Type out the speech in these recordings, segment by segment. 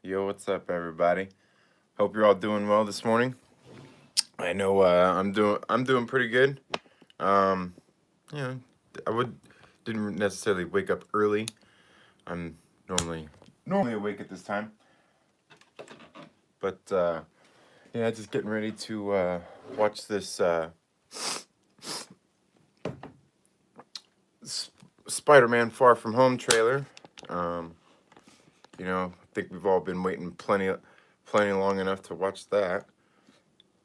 Yo, what's up, everybody? Hope you're all doing well this morning. I know I'm doing pretty good. Um, you know, didn't necessarily wake up early. I'm normally awake at this time, but yeah, just getting ready to watch this Spider-Man Far From Home trailer. Um, I think we've all been waiting plenty long enough to watch that.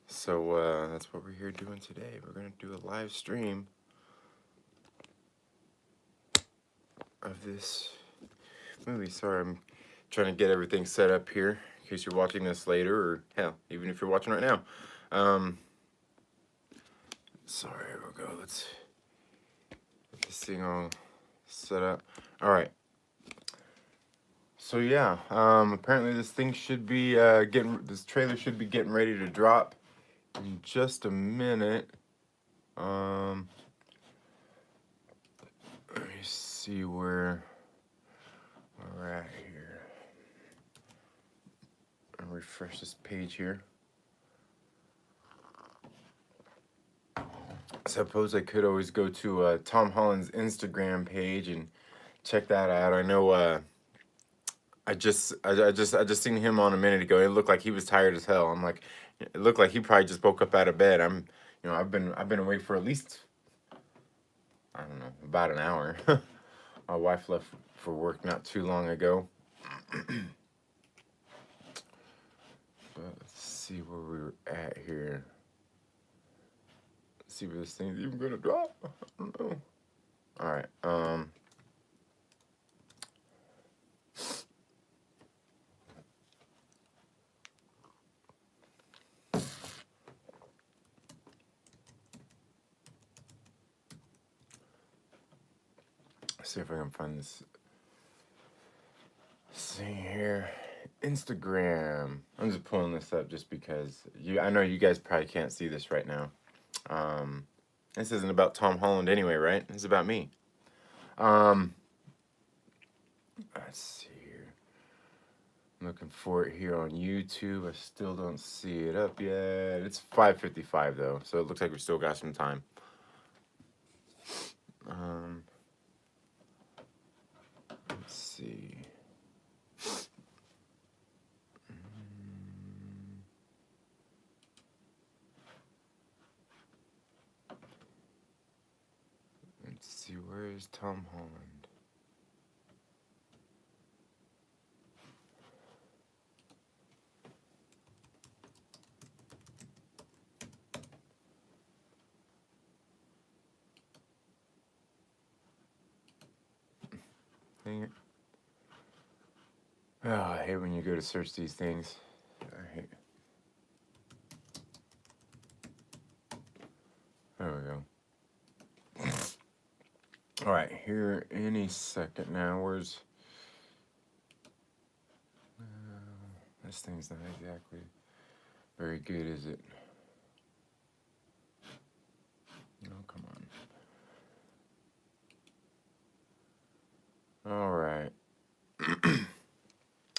So that's what we're here doing today. We're gonna do a live stream of this movie. Sorry, I'm trying to get everything set up here in case you're watching this later, or hell, even if you're watching right now. Sorry, here we go. Let's get this thing all set up. All right. So yeah, apparently this thing should be this trailer should be getting ready to drop in just a minute. Let me see where we're at here. I'll refresh this page here. Suppose I could always go to Tom Holland's Instagram page and check that out. I know I just seen him on a minute ago. It looked like he was tired as hell. I'm like, it looked like he probably just woke up out of bed. I've been awake for at least, I don't know, about an hour. My wife left for work not too long ago. But let's see where we're at here. Let's see where this thing's even gonna drop. I don't know. All right. Let's see if I can find this thing here. Instagram. I'm just pulling this up just because I know you guys probably can't see this right now. This isn't about Tom Holland anyway, right? It's about me. Let's see here. I'm looking for it here on YouTube. I still don't see it up yet. It's 5:55 though, so it looks like we still got some time. Let's see. Let's see, where is Tom Holland? Dang it. Oh, I hate when you go to search these things. I hate. There we go. All right, here any second now. Where's this thing's not exactly very good, is it? Oh, come on. All right.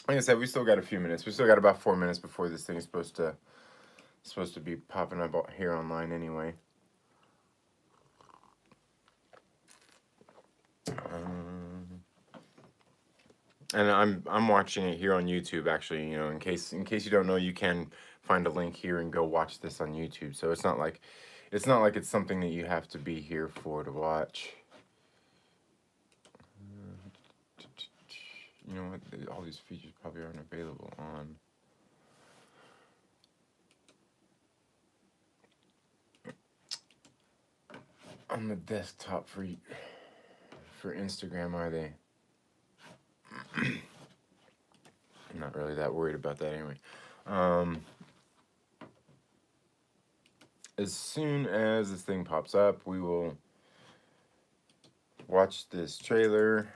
Like I said, we still got a few minutes. We still got about 4 minutes before this thing is supposed to be popping up here online anyway. And I'm watching it here on YouTube actually. In case you don't know, you can find a link here and go watch this on YouTube. So it's not like it's something that you have to be here for to watch. You know what? All these features probably aren't available on the desktop for Instagram, are they? I'm not really that worried about that anyway. As soon as this thing pops up, we will watch this trailer.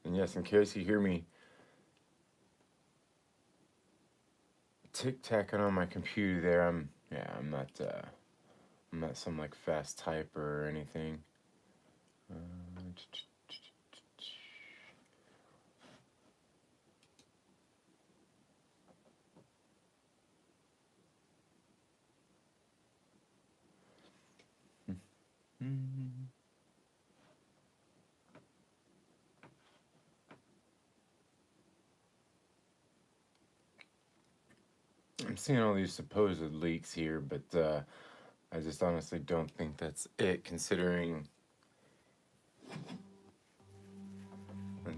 And yes, in case you hear me tick-tacking on my computer there, I'm not some like fast typer or anything. I'm seeing all these supposed leaks here, but I just honestly don't think that's it, considering.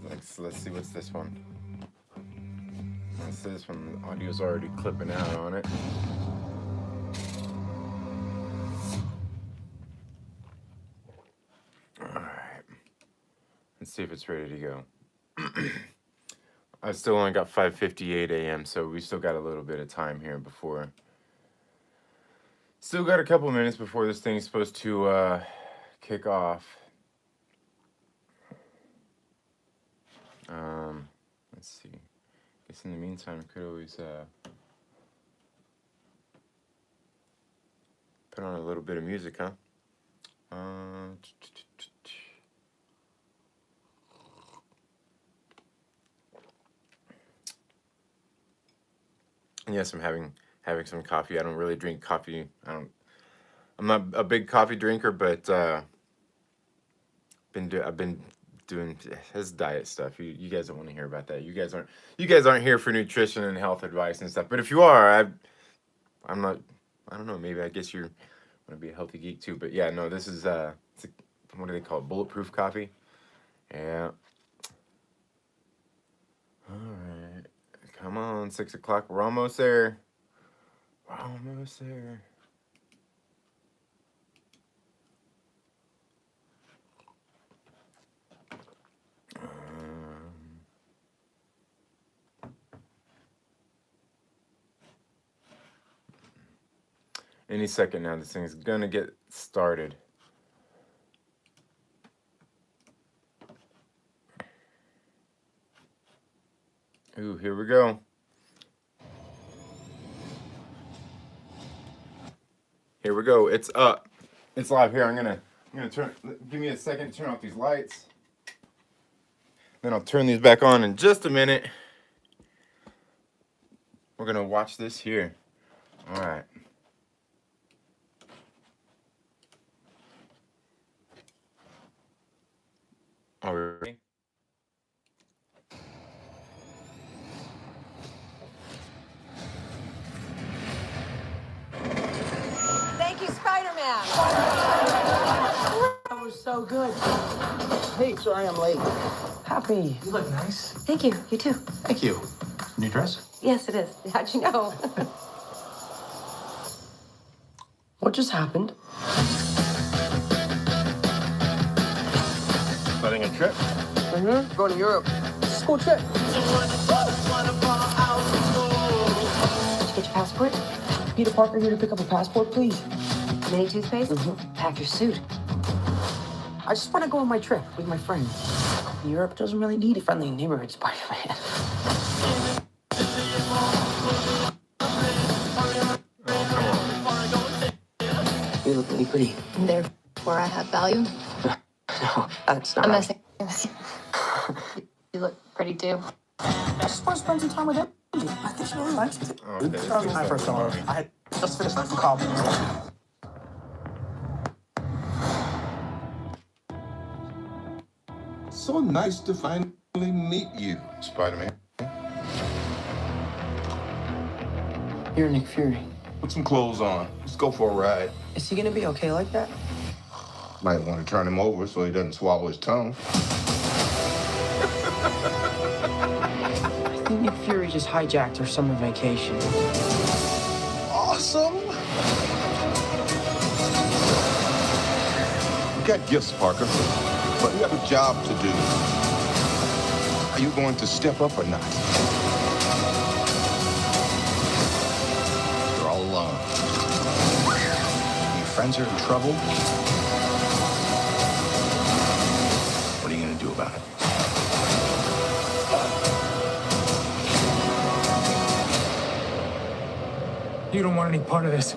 Let's see, what's this one? What's this one? The audio's already clipping out on it. Alright. Let's see if it's ready to go. I still only got 5:58 a.m., so we still got a little bit of time here before. Still got a couple minutes before this thing's supposed to kick off. Let's see. Guess in the meantime, I could always put on a little bit of music, huh? Yes, I'm having some coffee. I don't really drink coffee. I'm not a big coffee drinker, but I've been doing his diet stuff. You guys don't want to hear about that. You guys aren't here for nutrition and health advice and stuff. But if you are, I'm not. I don't know. Maybe I guess you're want to be a healthy geek too. But yeah, no. This is what do they call it? Bulletproof coffee. Yeah. All right. Come on, 6 o'clock. We're almost there. We're almost there. Any second now, this thing's gonna get started. Ooh, here we go. Here we go. It's up. It's live here. I'm gonna turn. Give me a second to turn off these lights. Then I'll turn these back on in just a minute. We're gonna watch this here. All right. Are we ready? Thank you, Spider-Man. That was so good. Hey, sorry I'm late. Happy. You look nice. Thank you. You too. Thank you. New dress? Yes, it is. How'd you know? What just happened? Planning a trip? Mm-hmm. Going to Europe. School trip. Did you get your passport? Peter Parker here to pick up a passport, please. Mini toothpaste? Mm-hmm. Pack your suit. I just want to go on my trip with my friends. Europe doesn't really need a friendly neighborhood Spider-Man. You look really pretty. Therefore, I have value. No, that's not I'm right. messing with you. You look pretty too. I just want to spend some time with him. I think she really likes it. Oh, okay, this That was thing's my first starting summer. to I had just finished from college. So nice to finally meet you, Spider-Man. You're Nick Fury. Put some clothes on. Let's go for a ride. Is he gonna be okay like that? Might want to turn him over so he doesn't swallow his tongue. I think Nick Fury just hijacked our summer vacation. Awesome! You got gifts, Parker, but you have a job to do. Are you going to step up or not? You're all alone. Your friends are in trouble. What are you going to do about it? You don't want any part of this.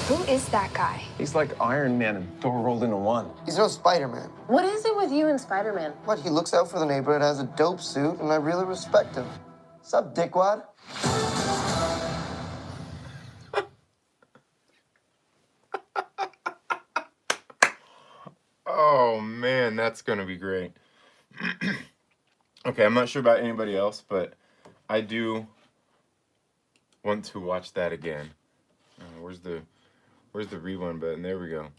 Who is is that guy? He's like Iron Man and Thor rolled into one. He's no Spider-Man. What is it with you and Spider-Man? What, he looks out for the neighborhood, has a dope suit, and I really respect him. Sup, dickwad? Oh man, that's gonna be great. Okay, I'm not sure about anybody else, but I do want to watch that again. Where's the rewind button? There we go.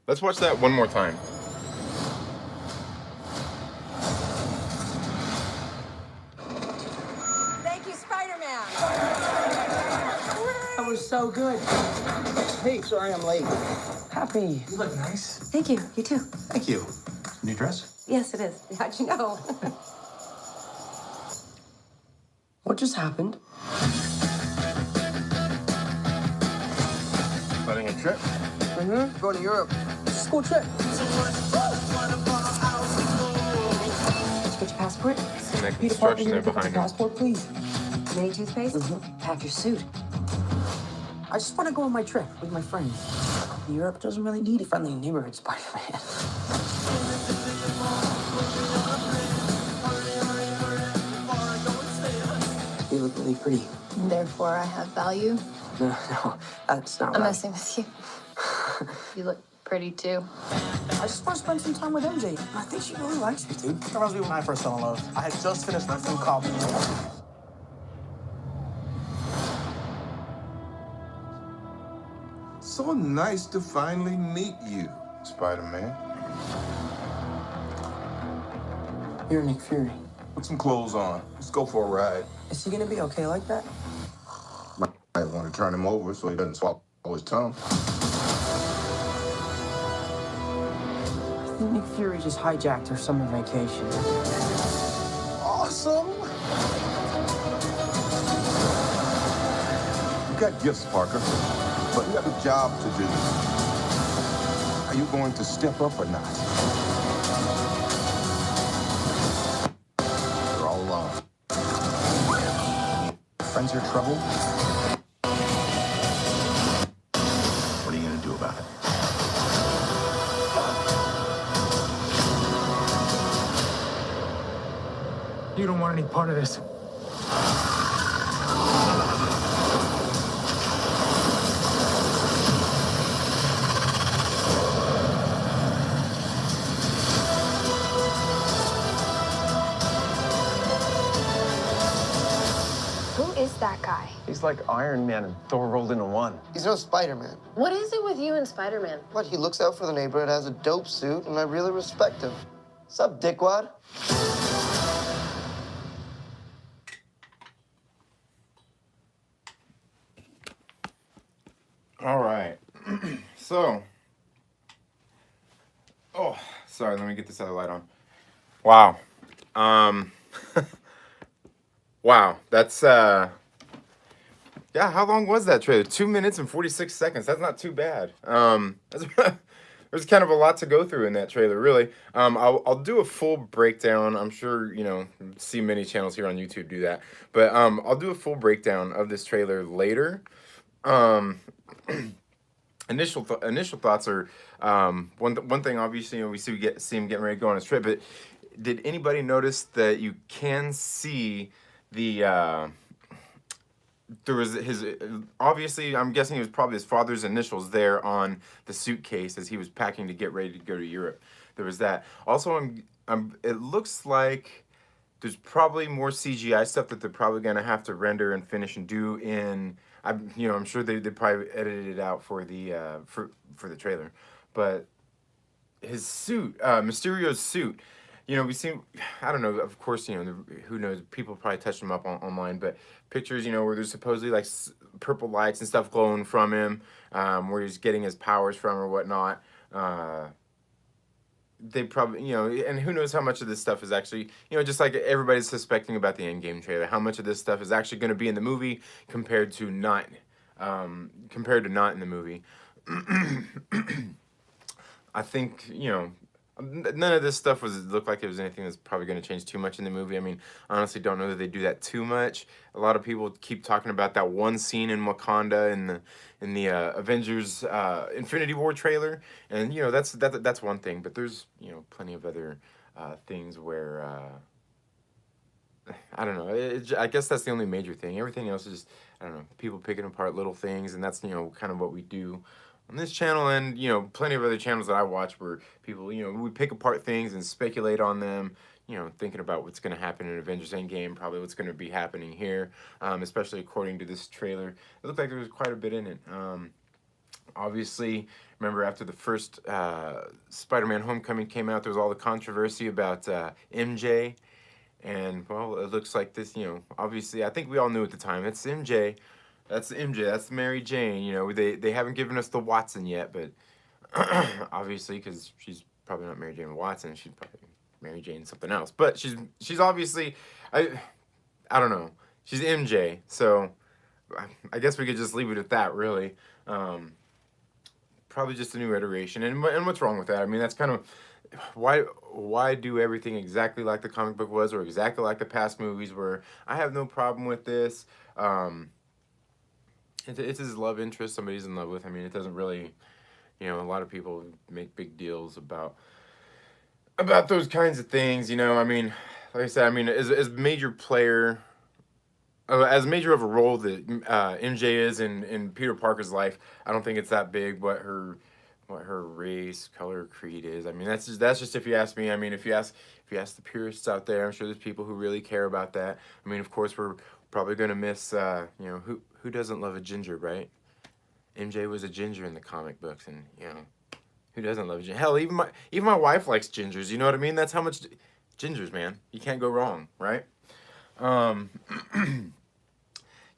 Let's watch that one more time. Thank you, Spider-Man. That was so good. Hey, sorry I'm late. Happy. You look nice. Thank you. You too. Thank you. New dress? Yes, it is. How'd you know? What just happened? Planning a trip? Mm-hmm. Going to Europe. School trip. Did you get your passport? See that Peter Parker, construction you there pick up behind your him. passport, please. Mini toothpaste? Pack your suit. I just want to go on my trip with my friends. Europe doesn't really need a friendly neighborhood Spider-Man. You look really pretty. Therefore, I have value. No, that's not I'm right. messing with you. You look pretty too. I just want to spend some time with MJ. I think she really likes me, dude. That reminds me when I first fell in love. I had just finished my film called. So nice to finally meet you, Spider-Man. You're Nick Fury. Put some clothes on. Let's go for a ride. Is he gonna be okay like that? Might want to turn him over so he doesn't swallow his tongue. I think Nick Fury just hijacked our summer vacation. Awesome! You got gifts, Parker, but you have a job to do. Are you going to step up or not? You're all alone. Friends are trouble. What are you gonna do about it? You don't want any part of this. Who is that guy? He's like Iron Man and Thor rolled into one. He's no Spider-Man. What is it with you and Spider-Man? What, he looks out for the neighborhood, has a dope suit, and I really respect him. Sup, dickwad? All right. So, oh, sorry. Let me get this other light on. Wow. Wow. That's yeah. How long was that trailer? 2 minutes and 46 seconds. That's not too bad. There's kind of a lot to go through in that trailer, really. I'll do a full breakdown. I'm sure see many channels here on YouTube do that, but I'll do a full breakdown of this trailer later. Initial thoughts are one thing. Obviously, we see him getting ready to go on his trip. But did anybody notice that you can see the there was his obviously I'm guessing it was probably his father's initials there on the suitcase as he was packing to get ready to go to Europe. There was that. Also, it looks like there's probably more CGI stuff that they're probably gonna have to render and finish and do in. I'm sure they probably edited it out for the for the trailer, but his suit, Mysterio's suit, we see. I don't know. Of course, who knows? People probably touched him up online, but pictures, where there's supposedly like purple lights and stuff glowing from him, where he's getting his powers from or whatnot. They probably, and who knows how much of this stuff is actually, just like everybody's suspecting about the Endgame trailer, how much of this stuff is actually going to be in the movie compared to not in the movie. I think, None of this stuff looked like it was anything that's probably going to change too much in the movie. I mean, I honestly don't know that they do that too much. A lot of people keep talking about that one scene in Wakanda in the Avengers Infinity War trailer, and that's one thing. But there's plenty of other things where I don't know. I guess that's the only major thing. Everything else is just, I don't know, people picking apart little things, and that's kind of what we do on this channel, and plenty of other channels that I watch where people we pick apart things and speculate on them. Thinking about what's going to happen in Avengers Endgame, probably what's going to be happening here, especially according to this trailer. It looked like there was quite a bit in it. Obviously, remember after the first Spider-Man Homecoming came out, there was all the controversy about MJ. And, well, it looks like this, obviously, I think we all knew at the time, it's MJ. That's MJ, that's Mary Jane. They haven't given us the Watson yet, but obviously, because she's probably not Mary Jane Watson, she's probably Mary Jane something else. But she's obviously, I don't know, she's MJ, so I guess we could just leave it at that, really. Probably just a new iteration, and what's wrong with that? I mean, that's kind of, why do everything exactly like the comic book was, or exactly like the past movies were? I have no problem with this. It's his love interest, somebody's in love with. I mean, it doesn't really, a lot of people make big deals about those kinds of things. I mean, like I said, I mean, as major player, as major of a role that MJ is in Peter Parker's life, I don't think it's that big what her race, color, creed is. I mean, that's just if you ask me. I mean, if you ask the purists out there, I'm sure there's people who really care about that. I mean, of course, we're probably gonna miss who doesn't love a ginger, right? MJ was a ginger in the comic books, and who doesn't love a ginger? Hell, even my wife likes gingers. You know what I mean? That's how much gingers, man. You can't go wrong, right?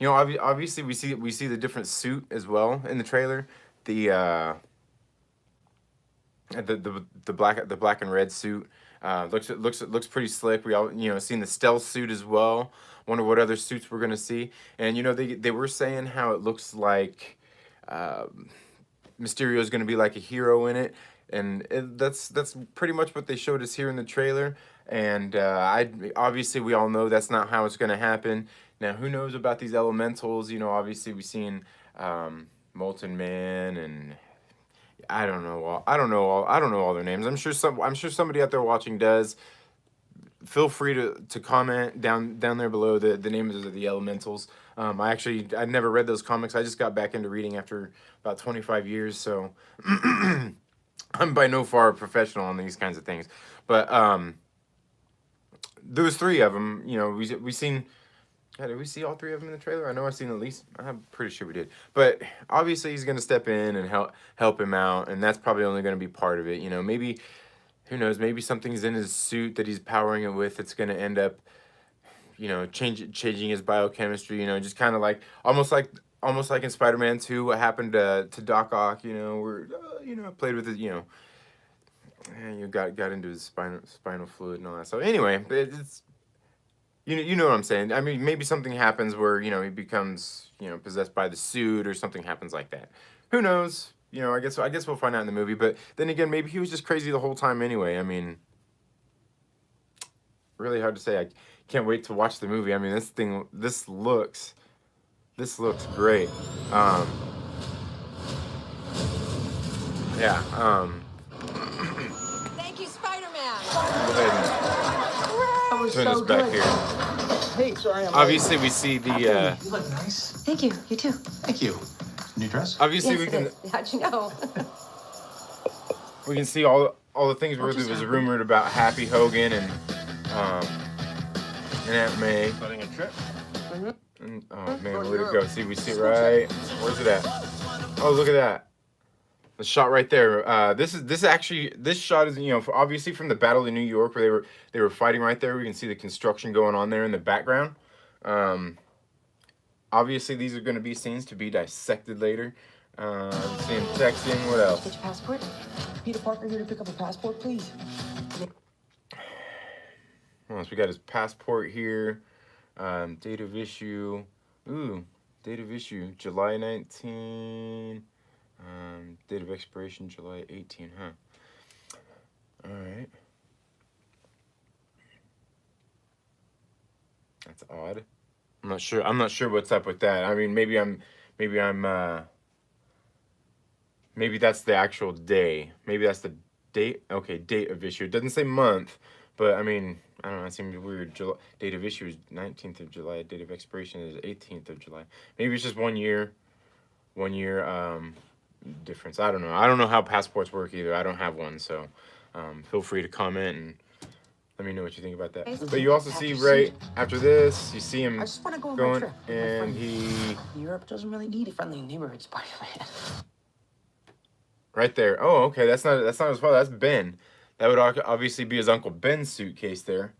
Obviously we see the different suit as well in the trailer. The black and red suit looks pretty slick. We all seen the stealth suit as well. Wonder what other suits we're gonna see. And they were saying how it looks like Mysterio is gonna be like a hero in it, and that's pretty much what they showed us here in the trailer. And obviously we all know that's not how it's gonna happen. Now, who knows about these elementals? Obviously we've seen Molten Man, and I don't know all their names. I'm sure somebody out there watching does. Feel free to comment down there below the names of the elementals. I'd never read those comics. I just got back into reading after about 25 years, so I'm by no far a professional on these kinds of things. But there was 3 of them. We seen. Yeah, did we see all 3 of them in the trailer? I know I've seen at least. I'm pretty sure we did. But obviously he's going to step in and help him out, and that's probably only going to be part of it. Maybe, who knows? Maybe something's in his suit that he's powering it with. It's going to end up, changing his biochemistry. Just kind of like almost like in Spider-Man 2, what happened to Doc Ock. Where played with it. And you got into his spinal fluid and all that. So anyway, it's. You know what I'm saying? I mean, maybe something happens where, he becomes, possessed by the suit, or something happens like that. Who knows? I guess we'll find out in the movie. But then again, maybe he was just crazy the whole time anyway. I mean, really hard to say. I can't wait to watch the movie. I mean, this looks great. Yeah. Thank you, Spider-Man. Go ahead and turn this back here. Hey, sorry, Obviously, we see the. You look nice. Thank you. You too. Thank you. New dress? Obviously, Yes, we it can. is. How'd you know? We can see all the things where there was rumored about Happy Hogan and Aunt May. Planning a trip? And, oh man, where'd it go? We see it right. Where's it at? Oh, look at that. The shot right there. This shot is obviously from the Battle of New York, where they were fighting right there. We can see the construction going on there in the background. Obviously these are going to be scenes to be dissected later. See him texting. What else? Get your passport? Peter Parker here to pick up a passport, please. What else? We got his passport here. Date of issue. Ooh, date of issue July 19. Date of expiration July 18, huh? All right. That's odd. I'm not sure. I'm not sure what's up with that. I mean, maybe that's the actual day. Maybe that's the date. Okay, date of issue. It doesn't say month, but I mean, I don't know. It seems weird. Date of issue is 19th of July. Date of expiration is 18th of July. Maybe it's just 1 year. 1 year difference. I don't know. I don't know how passports work either. I don't have one, so feel free to comment and let me know what you think about that. But you also see right after this, you see him I just want to go on my going, trip with my and friends. Europe doesn't really need a friendly neighborhood Spider-Man. right there. Oh, okay. That's not his father. That's Ben. That would obviously be his Uncle Ben's suitcase there.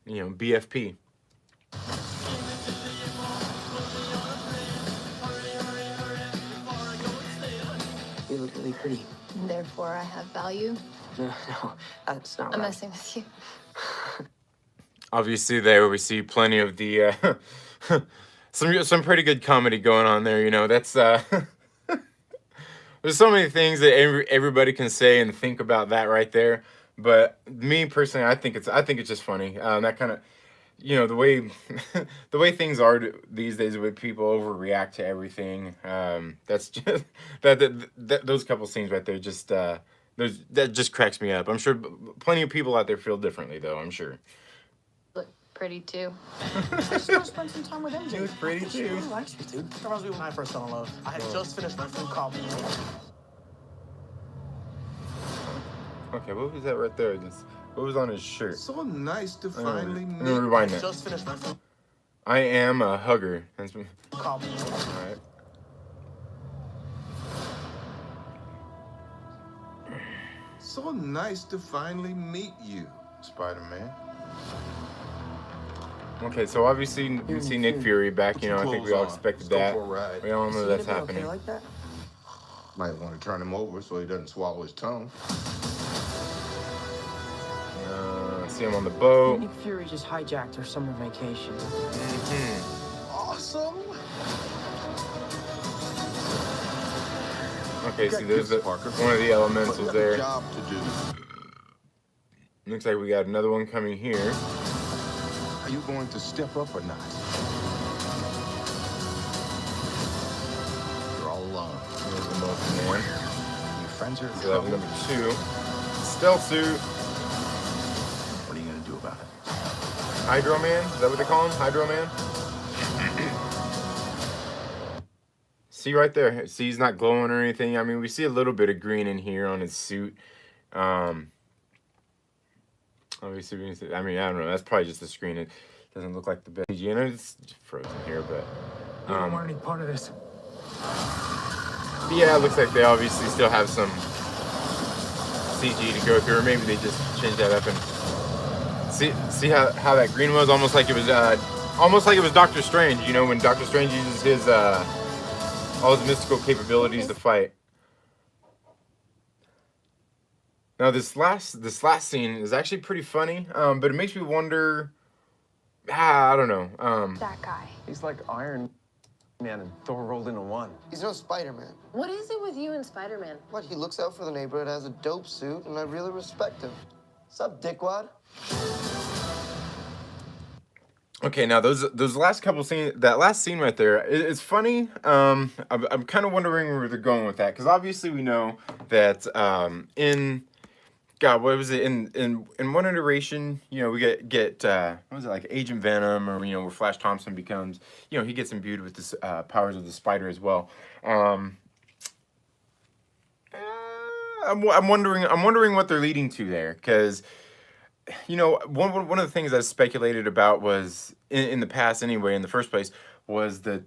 BFP. You look really pretty. Therefore, I have value. No, that's not I'm right. messing with you. Obviously, there we see plenty of the some pretty good comedy going on there. That's there's so many things that everybody can say and think about that right there. But me personally, I think it's just funny. That kind of the way the way things are these days, with people overreact to everything. That's just those couple scenes right there. Just that just cracks me up. I'm sure plenty of people out there feel differently, though. I'm sure. Look pretty too. I just want to spend some time with MJ. She looks pretty She too. really likes me, dude. That reminds me when I first fell in love. I had just finished my food call. Okay, what was that right there? What was on his shirt? So nice to Let finally me meet. rewind that. Just finished my food I am a hugger. That's me. call. All right. So nice to finally meet you, Spider-Man. Okay, so obviously we see Nick Fury back. I think we all expected that. We all know that's happening. Okay like that? Might want to turn him over so he doesn't swallow his tongue. See him on the boat. Nick Fury just hijacked her summer vacation. Awesome. Okay, see, there's Parker. one of the elementals But you have there. a job to do. Looks like we got another one coming here. Are you going to step up or not? You're all alone. There's the motion man. Your friends are in So that was trouble. number 2. Stealth suit. What are you gonna do about it? Hydro Man? Is that what they call him? Hydro Man? See right there. See, he's not glowing or anything. I mean, we see a little bit of green in here on his suit. Obviously, I mean, I don't know. That's probably just the screen. It doesn't look like the best. It's frozen here, but You don't want any part of this. yeah, it looks like they obviously still have some CG to go through, or maybe they just changed that up and see how that green was, almost like it was Doctor Strange. When Doctor Strange uses his all his mystical capabilities to fight. Now this last scene is actually pretty funny, but it makes me wonder. I don't know. That guy. He's like Iron Man and Thor rolled into one. He's no Spider-Man. What is it with you and Spider-Man? What, he looks out for the neighborhood, has a dope suit, and I really respect him. What's up, dickwad? Okay, now those last couple scenes, that last scene right there, it's funny. I'm kind of wondering where they're going with that, because obviously we know that in what was it in one iteration, we get what was it, like Agent Venom, or where Flash Thompson becomes, he gets imbued with the powers of the Spider as well. I'm wondering what they're leading to there, because one of the things I've speculated about was in the past anyway, in the first place, was the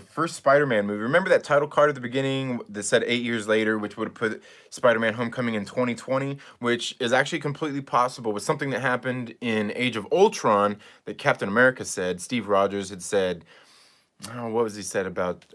first Spider-Man movie. Remember that title card at the beginning that said 8 years later, which would have put Spider-Man Homecoming in 2020, which is actually completely possible with something that happened in Age of Ultron that Captain America said. Steve Rogers had said, what was he said about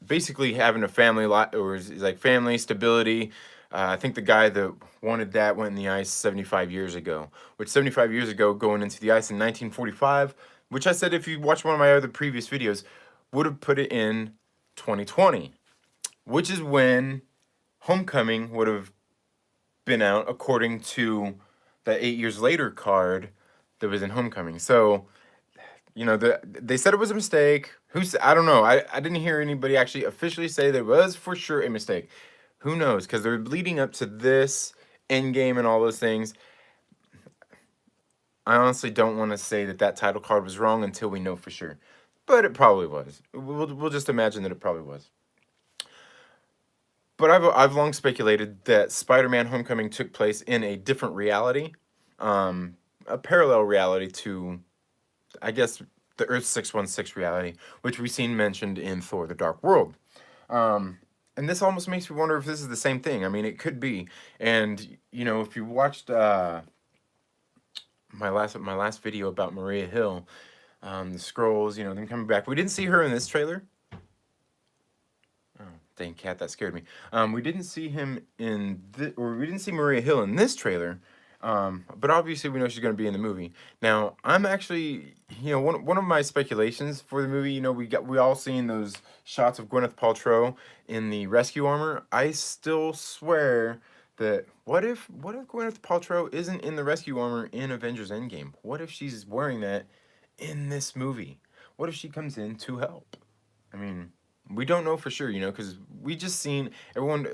basically having a family life, or like family stability. I think the guy that wanted that went in the ice 75 years ago, which 75 years ago, going into the ice in 1945, which I said if you watch one of my other previous videos, would have put it in 2020, which is when Homecoming would have been out according to the 8 years later card that was in Homecoming. So, you know, they said it was a mistake. I don't know. I didn't hear anybody actually officially say that it was for sure a mistake. Who knows? Because they're leading up to this Endgame and all those things. I honestly don't want to say that that title card was wrong until we know for sure. But it probably was. We'll just imagine that it probably was. But I've long speculated that Spider-Man Homecoming took place in a different reality. A parallel reality to, I guess, the Earth 616 reality, which we've seen mentioned in Thor: The Dark World. And this almost makes me wonder if this is the same thing. I mean, it could be. And, you know, if you watched my last video about Maria Hill, the Skrulls, you know, them coming back. We didn't see her in this trailer. Oh, dang cat, that scared me. We didn't see him in we didn't see Maria Hill in this trailer. But obviously we know she's going to be in the movie. Now, I'm actually, you know, one of my speculations for the movie, you know, we all seen those shots of Gwyneth Paltrow in the rescue armor. I still swear that what if Gwyneth Paltrow isn't in the rescue armor in Avengers Endgame? What if she's wearing that in this movie? What if she comes in to help? I mean, we don't know for sure, you know, because we just seen everyone.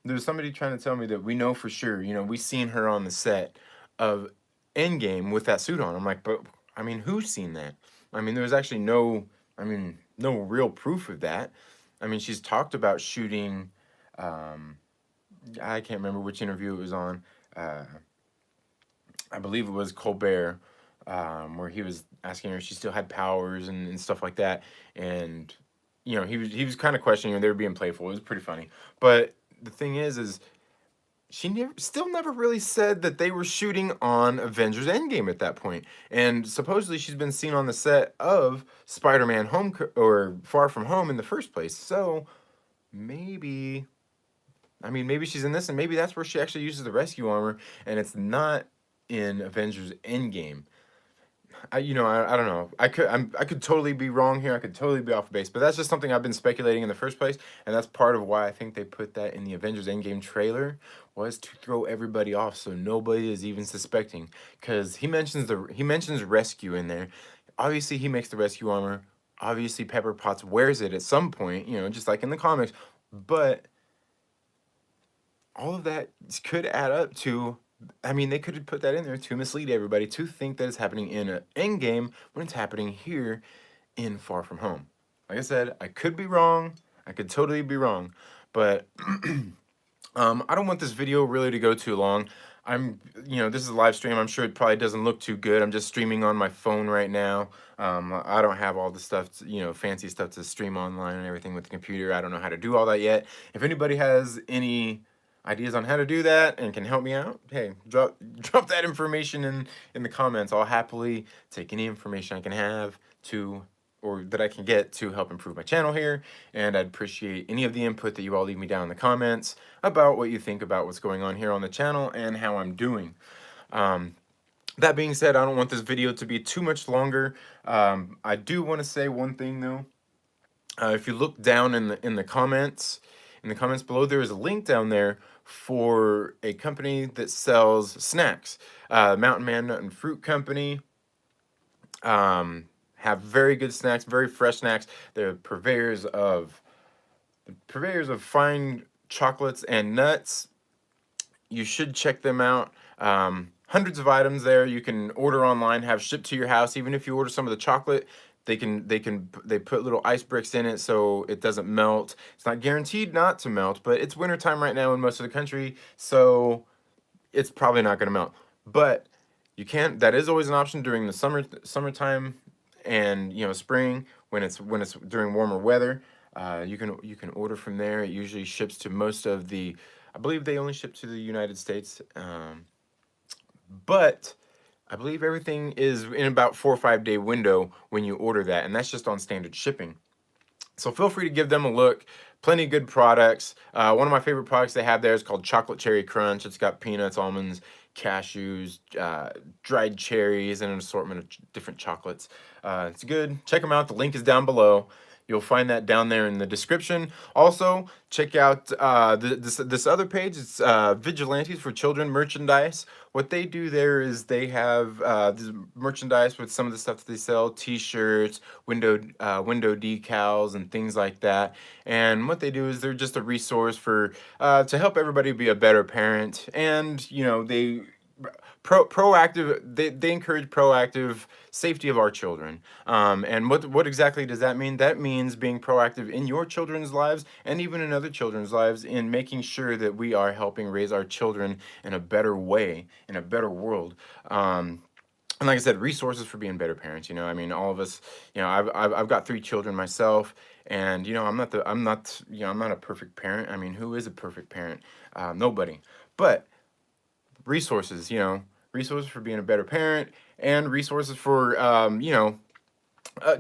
There was somebody trying to tell me that we know for sure, you know, we seen her on the set of Endgame with that suit on. I'm like, but I mean, who's seen that? I mean, there was actually no real proof of that. I mean, she's talked about shooting. I can't remember which interview it was on. I believe it was Colbert, where he was asking her if she still had powers and stuff like that. And, you know, he was kind of questioning her. They were being playful. It was pretty funny. But the thing is she still never really said that they were shooting on Avengers Endgame at that point. And supposedly she's been seen on the set of Spider-Man or Far From Home in the first place. So maybe, I mean, maybe she's in this, and maybe that's where she actually uses the rescue armor, and it's not in Avengers Endgame. I don't know. I could totally be wrong here. I could totally be off base, but that's just something I've been speculating in the first place, and that's part of why I think they put that in the Avengers Endgame trailer, was to throw everybody off so nobody is even suspecting. Because he mentions rescue in there. Obviously, he makes the rescue armor. Obviously, Pepper Potts wears it at some point, you know, just like in the comics. But all of that could add up to, I mean, they could have put that in there to mislead everybody to think that it's happening in an Endgame when it's happening here in Far From Home. Like I said, I could be wrong. I could totally be wrong. But I don't want this video really to go too long. This is a live stream. I'm sure it probably doesn't look too good. I'm just streaming on my phone right now. I don't have all the stuff, fancy stuff to stream online and everything with the computer. I don't know how to do all that yet. If anybody has any ideas on how to do that and can help me out, hey, drop that information in the comments. I'll happily take any information I can have or that I can get to help improve my channel here, and I'd appreciate any of the input that you all leave me down in the comments about what you think about what's going on here on the channel and how I'm doing. That being said, I don't want this video to be too much longer. I do want to say one thing though. If you look down in the comments below, there is a link down there for a company that sells snacks. Mountain Man Nut and Fruit Company have very good snacks, very fresh snacks. They're purveyors of fine chocolates and nuts. You should check them out. Hundreds of items there. You can order online, have shipped to your house. Even if you order some of the chocolate, they put little ice bricks in it so it doesn't melt. It's not guaranteed not to melt, but it's wintertime right now in most of the country, so it's probably not going to melt. But that is always an option during the summertime and spring when it's during warmer weather. You can order from there. It usually ships to most of I believe they only ship to the United States, but I believe everything is in about 4 or 5 day window when you order that, and that's just on standard shipping. So feel free to give them a look. Plenty of good products. One of my favorite products they have there is called Chocolate Cherry Crunch. It's got peanuts, almonds, cashews, dried cherries, and an assortment of different chocolates. It's good. Check them out. The link is down below. You'll find that down there in the description. Also, check out this other page. It's Vigilantes for Children merchandise. What they do there is they have this merchandise with some of the stuff that they sell: T-shirts, window decals, and things like that. And what they do is they're just a resource for to help everybody be a better parent. And you know, they proactive. They encourage proactive safety of our children. And what exactly does that mean? That means being proactive in your children's lives and even in other children's lives, in making sure that we are helping raise our children in a better way, in a better world. And like I said, resources for being better parents. You know, I mean, all of us. You know, I've got 3 children myself, and you know, I'm not a perfect parent. I mean, who is a perfect parent? Nobody. But resources, you know, resources for being a better parent, and resources for you know,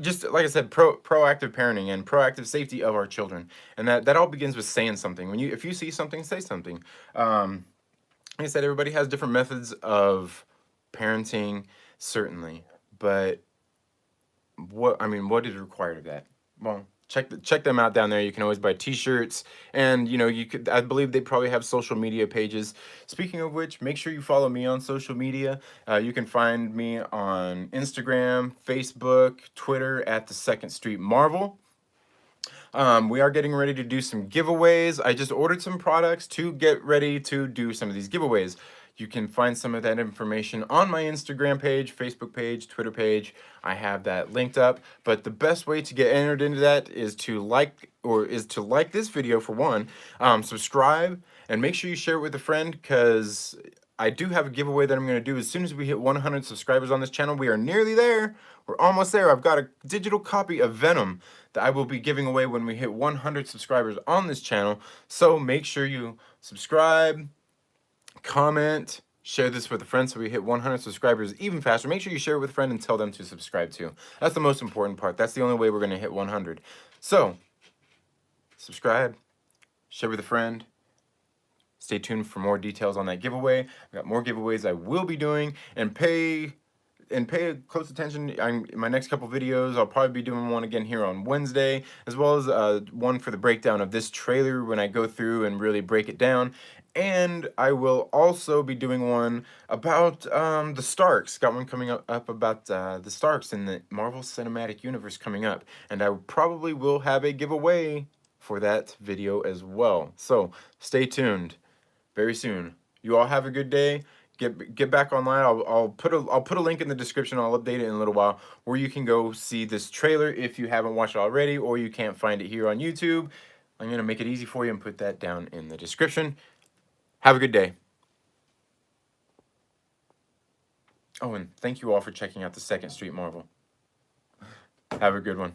just like I said, proactive parenting and proactive safety of our children. And that all begins with saying something. If you see something, say something. Like I said, everybody has different methods of parenting, certainly, but what is required of that? Well, check them out down there. You can always buy T-shirts, and you know, you could. I believe they probably have social media pages. Speaking of which, make sure you follow me on social media. You can find me on Instagram, Facebook, Twitter at the Second Street Marvel. We are getting ready to do some giveaways. I just ordered some products to get ready to do some of these giveaways. You can find some of that information on my Instagram page, Facebook page, Twitter page. I have that linked up. But the best way to get entered into that is to like this video for one, subscribe, and make sure you share it with a friend, because I do have a giveaway that I'm going to do as soon as we hit 100 subscribers on this channel. We are nearly there. We're almost there. I've got a digital copy of Venom that I will be giving away when we hit 100 subscribers on this channel. So make sure you subscribe, comment, share this with a friend so we hit 100 subscribers even faster. Make sure you share it with a friend and tell them to subscribe too. That's the most important part. That's the only way we're going to hit 100. So, subscribe, share with a friend. Stay tuned for more details on that giveaway. I've got more giveaways I will be doing, and pay close attention. In my next couple videos, I'll probably be doing one again here on Wednesday, as well as one for the breakdown of this trailer when I go through and really break it down. And I will also be doing one about the Starks. Got one coming up about the Starks in the Marvel Cinematic Universe coming up. And I probably will have a giveaway for that video as well. So stay tuned very soon. You all have a good day. Get back online. I'll put a link in the description. I'll update it in a little while, where you can go see this trailer if you haven't watched it already, or you can't find it here on YouTube. I'm gonna make it easy for you and put that down in the description. Have a good day. Oh, and thank you all for checking out the Second Street Marvel. Have a good one.